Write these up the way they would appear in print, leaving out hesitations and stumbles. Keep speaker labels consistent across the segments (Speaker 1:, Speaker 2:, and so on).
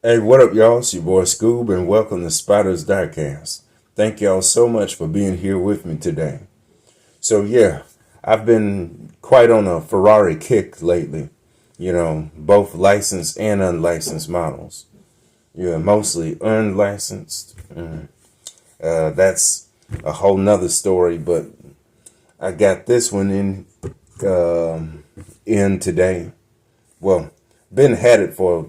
Speaker 1: Hey, what up, y'all? It's your boy Scoob, and welcome to Spider's Diecast. Thank y'all so much for being here with me today. So, yeah, I've been quite on a Ferrari kick lately. Both licensed and unlicensed models. Yeah, mostly unlicensed. That's a whole nother story, but I got this one in today. Well, been had it for,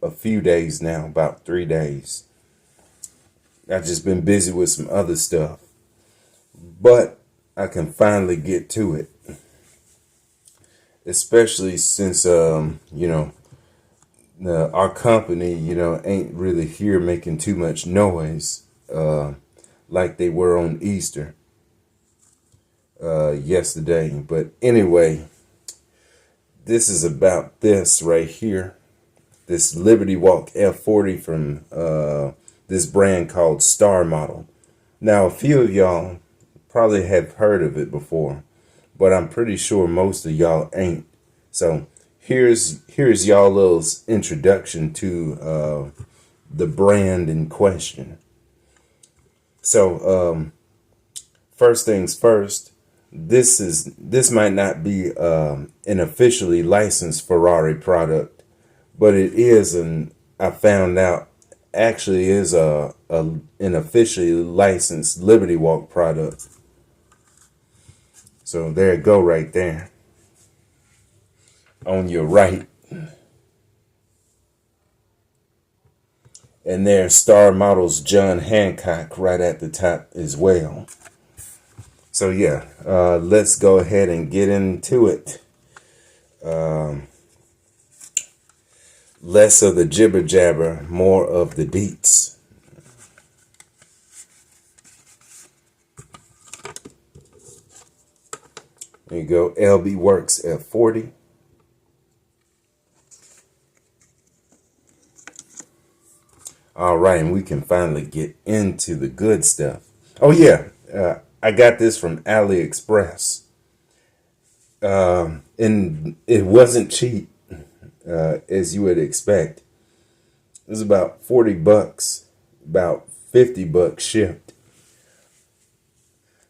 Speaker 1: a few days now, about 3 days. I've just been busy with some other stuff, but I can finally get to it, especially since, our company, ain't really here making too much noise, like they were on Easter, yesterday. But anyway, this is about this right here. This LBWK F40 from this brand called Star Model. Now, a few of y'all probably have heard of it before, but I'm pretty sure most of y'all ain't. So here's y'all little introduction to the brand in question. So first things first, this might not be an officially licensed Ferrari product, but it is I found out actually is an officially licensed LBWK product. So there you go right there. On your right. And there's Star Model's John Hancock right at the top as well. So yeah, let's go ahead and get into it. Less of the jibber jabber, more of the deets. There you go, LB Works F40. All right, and we can finally get into the good stuff. Oh yeah, I got this from AliExpress. And it wasn't cheap. As you would expect. It was about 40 bucks, about 50 bucks shipped.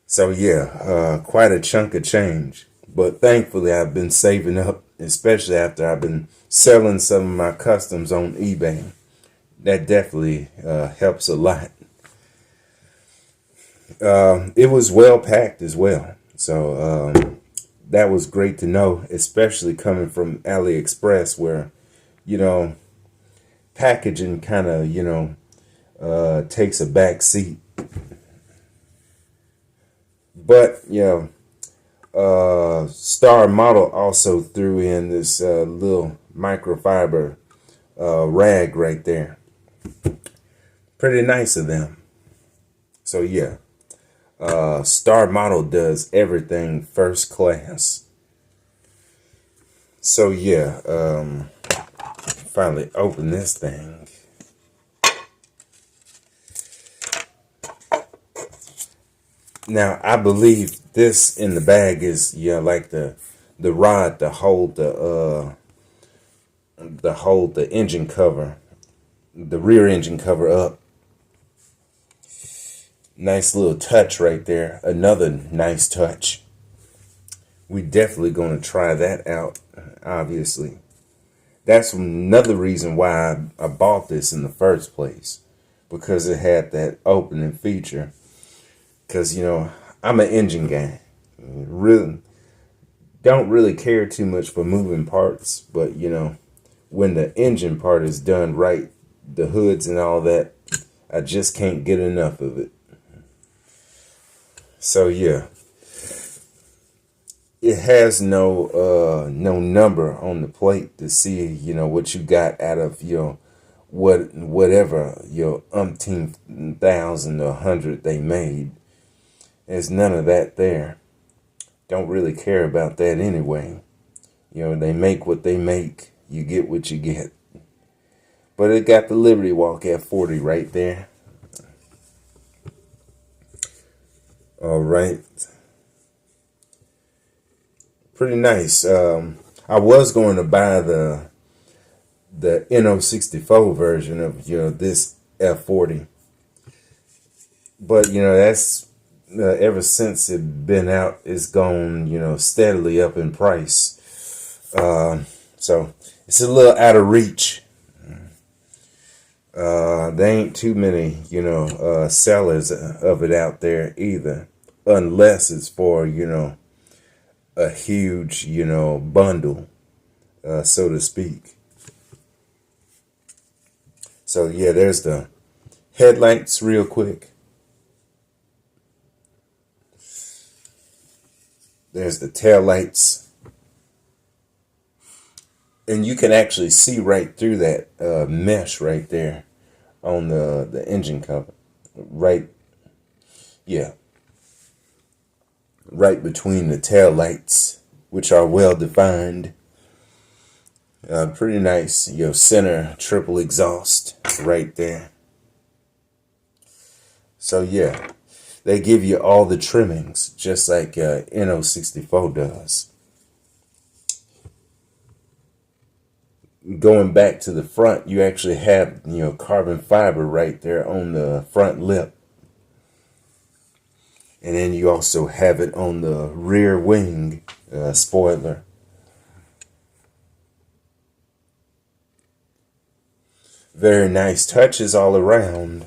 Speaker 1: So yeah, quite a chunk of change. But thankfully I've been saving up, especially after I've been selling some of my customs on eBay. That definitely helps a lot. It was well packed as well. So that was great to know, especially coming from AliExpress, where, packaging kind of, takes a back seat. But, Star Model also threw in this little microfiber rag right there. Pretty nice of them. So, yeah. Star Model does everything first class. So yeah, finally open this thing. Now I believe this in the bag is like the rod to hold the engine cover, the rear engine cover up. Nice little touch right there. Another nice touch. We definitely going to try that out, obviously. That's another reason why I bought this in the first place. Because it had that opening feature. Because, I'm an engine guy. Really, don't really care too much for moving parts. But, when the engine part is done right, the hoods and all that, I just can't get enough of it. So yeah, it has no number on the plate to see what you got out of whatever umpteen thousand or 100 they made. There's none of that there. Don't really care about that anyway. They make what they make. You get what you get. But it got the LBWK F40 right there. All right. Pretty nice. I was going to buy the NO64 version of, this F40. But, that's ever since it been out, it's gone, steadily up in price. So it's a little out of reach. There ain't too many, sellers of it out there either, unless it's for, a huge, bundle, so to speak. So yeah, there's the headlights real quick. There's the tail lights. And you can actually see right through that mesh right there on the engine cover. Right, yeah. Right between the tail lights, which are well defined. Pretty nice, center triple exhaust right there. So yeah, they give you all the trimmings just like NO64 does. Going back to the front, you actually have, carbon fiber right there on the front lip. And then you also have it on the rear wing spoiler. Very nice touches all around.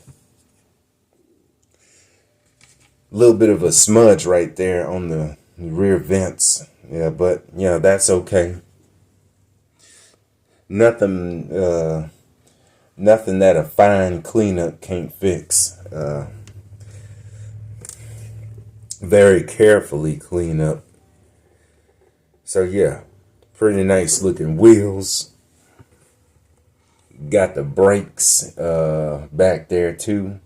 Speaker 1: A little bit of a smudge right there on the rear vents. Yeah, but, that's okay. Nothing that a fine cleanup can't fix. Very carefully clean up. So yeah, pretty nice looking wheels. Got the brakes back there too.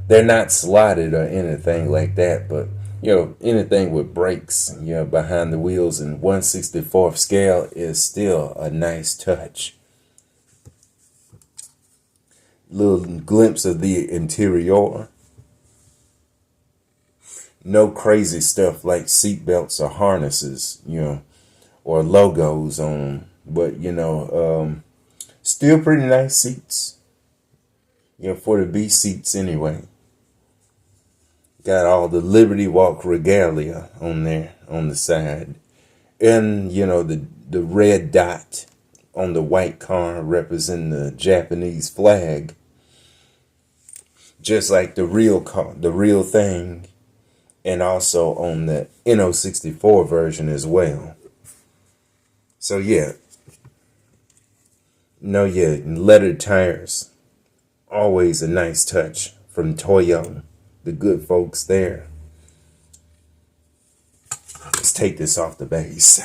Speaker 1: They're not slotted or anything like that, but anything with brakes, behind the wheels in 1/64 scale is still a nice touch. Little glimpse of the interior. No crazy stuff like seat belts or harnesses, or logos on them, but still pretty nice seats. For the B seats anyway. Got all the Liberty Walk regalia on there on the side. And, the red dot on the white car representing the Japanese flag. Just like the real car, the real thing. And also on the NO64 version as well. So yeah. Lettered tires. Always a nice touch from Toyo. The good folks there. Let's take this off the base.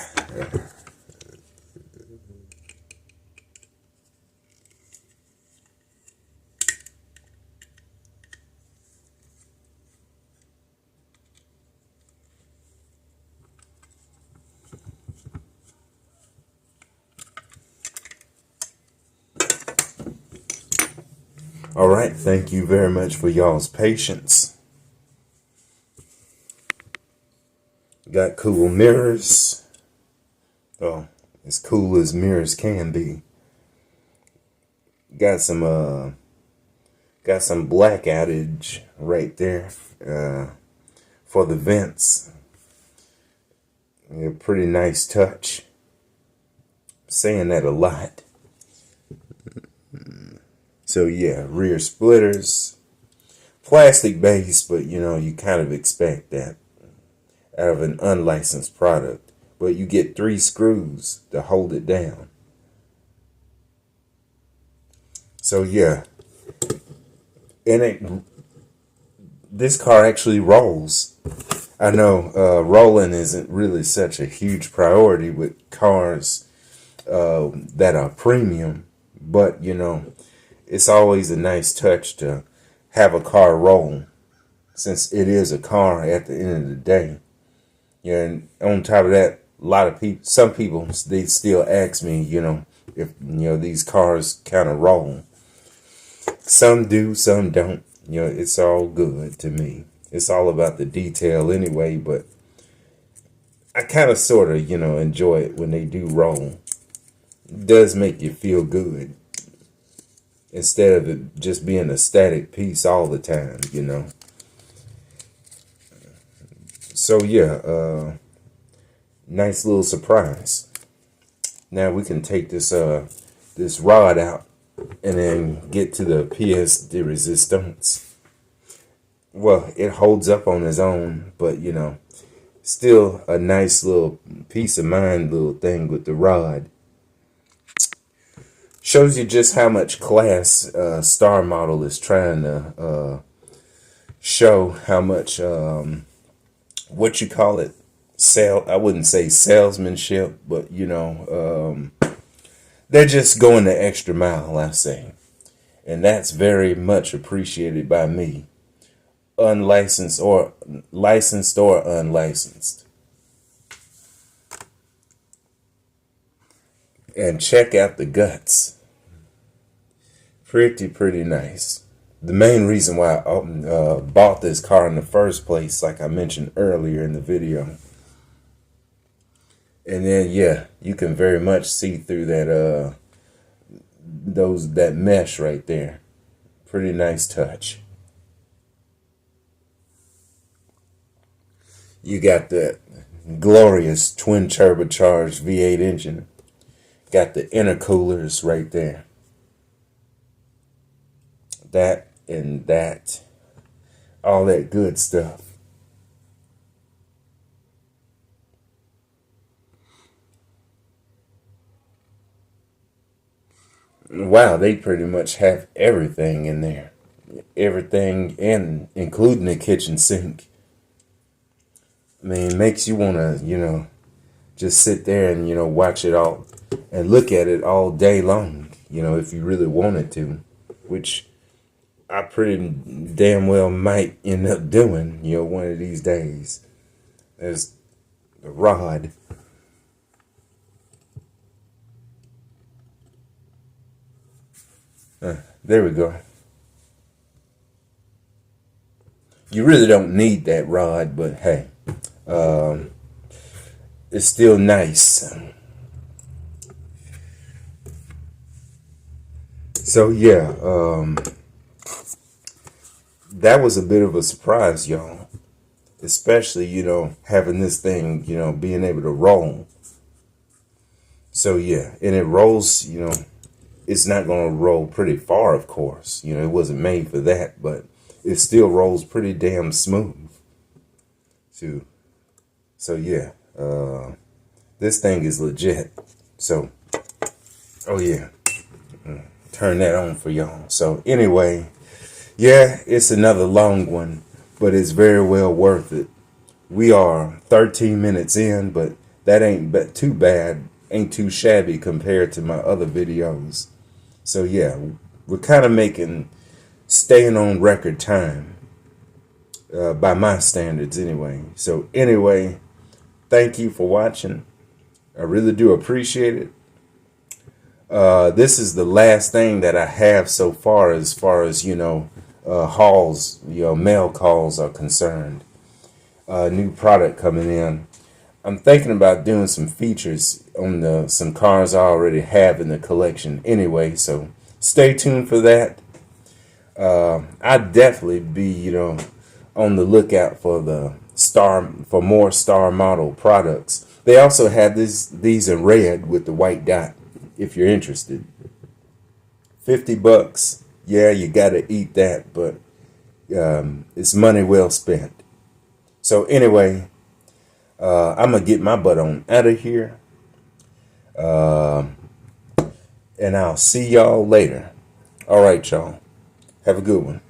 Speaker 1: All right, thank you very much for y'all's patience. Got cool mirrors. Oh, as cool as mirrors can be. Got some black outage right there for the vents. Pretty nice touch. I'm saying that a lot. So yeah, rear splitters, plastic base, but you kind of expect that out of an unlicensed product. But you get 3 screws to hold it down. So yeah, and this car actually rolls. I know rolling isn't really such a huge priority with cars that are premium, but it's always a nice touch to have a car roll, since it is a car at the end of the day. And on top of that, some people, they still ask me, if, these cars kind of roll. Some do, some don't. It's all good to me. It's all about the detail anyway, but I kind of sort of, enjoy it when they do roll. It does make you feel good instead of it just being a static piece all the time, you know. So yeah, nice little surprise. Now we can take this this rod out and then get to the pièce de résistance. Well, it holds up on its own, but you know, still a nice little peace of mind little thing with the rod. Shows you just how much class Star Model is trying to show. How much what you call it, I wouldn't say salesmanship, but you know, they're just going the extra mile, I say, and that's very much appreciated by me, unlicensed or licensed or unlicensed. And check out the guts. Pretty nice. The main reason why I bought this car in the first place, like I mentioned earlier in the video. And then yeah, you can very much see through that that mesh right there. Pretty nice touch. You got that glorious twin turbocharged V8 engine. Got the intercoolers right there. That and that. All that good stuff. Wow, they pretty much have everything in there. Everything, and including the kitchen sink. I mean, it makes you want to, you know, just sit there and, you know, watch it all and look at it all day long, you know, if you really wanted to, which I pretty damn well might end up doing, you know, one of these days. There's the rod. There we go. You really don't need that rod, but hey, it's still nice. So yeah, that was a bit of a surprise, y'all. Especially, you know, having this thing, you know, being able to roll. So yeah, and it rolls, you know, it's not going to roll pretty far, of course. You know, it wasn't made for that, but it still rolls pretty damn smooth. So yeah, this thing is legit. So, oh yeah, turn that on for y'all. So anyway, yeah, it's another long one, but it's very well worth it. We are 13 minutes in, but that ain't too bad. Ain't too shabby compared to my other videos. So yeah, we're kind of staying on record time, by my standards anyway. So anyway, thank you for watching. I really do appreciate it. This is the last thing that I have so far as you know, hauls, you know, mail calls are concerned. New product coming in. I'm thinking about doing some features on some cars I already have in the collection anyway, so stay tuned for that. I'd definitely be, you know, on the lookout for more Star Model products. They also have these in red with the white dot if you're interested. $50. Yeah, you gotta eat that, but it's money well spent. So anyway, I'm gonna get my butt on out of here, and I'll see y'all later. All right, y'all. Have a good one.